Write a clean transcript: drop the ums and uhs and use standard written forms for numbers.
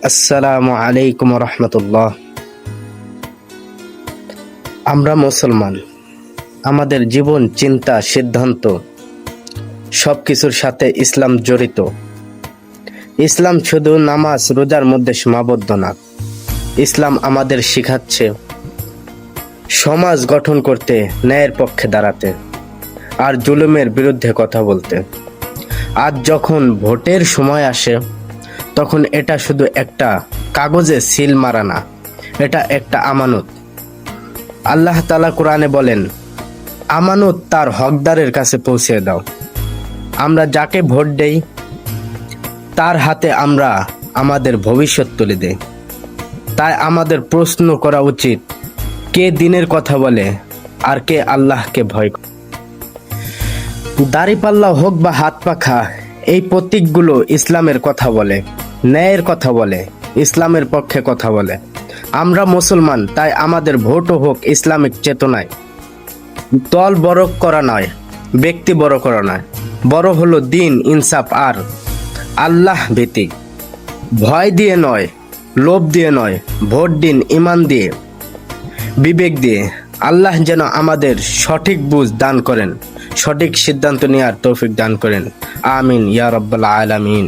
আসসালামু আলাইকুম রহমতুল্লাহ। আমরা মুসলমান, আমাদের জীবন, চিন্তা, সিদ্ধান্ত সবকিছুর সাথে ইসলাম জড়িত। ইসলাম শুধু নামাজ রোজার মধ্যে সীমাবদ্ধ না। ইসলাম আমাদের শিখাচ্ছে সমাজ গঠন করতে, ন্যায়ের পক্ষে দাঁড়াতে আর জুলুমের বিরুদ্ধে কথা বলতে। আজ যখন ভোটের সময় আসে তখন এটা শুধু একটা কাগজে সিল মারা না, এটা একটা আমানত। আল্লাহ তাআলা কোরআনে বলেন, আমানত তার হকদারের কাছে পৌঁছে দাও। আমরা যাকে ভোট দেই তার হাতে আমরা আমাদের ভবিষ্যৎ তুলে দেই। তাই আমাদের প্রশ্ন করা উচিত, কে দিনের কথা বলে আর কে আল্লাহকে ভয় করে। দাড়িপাল্লা হোক বা হাত পাখা, এই প্রতীকগুলো ইসলামের কথা বলে, ন্যায়ের কথা বলে, ইসলামের পক্ষে কথা বলে। আমরা মুসলমান, তাই আমাদের ভোটও হোক ইসলামিক চেতনায়। দল বড় করা নয়, ব্যক্তি বড় করা নয়, বড় হলো দিন, ইনসাফ আর আল্লাহ ভীতি। ভয় দিয়ে নয়, লোভ দিয়ে নয়, ভোট দিন ঈমান দিয়ে, বিবেক দিয়ে। আল্লাহ যেন আমাদের সঠিক বুঝ দান করেন, সঠিক সিদ্ধান্ত নেওয়ার তৌফিক দান করেন। আমিন ইয়া রাব্বাল আলামিন।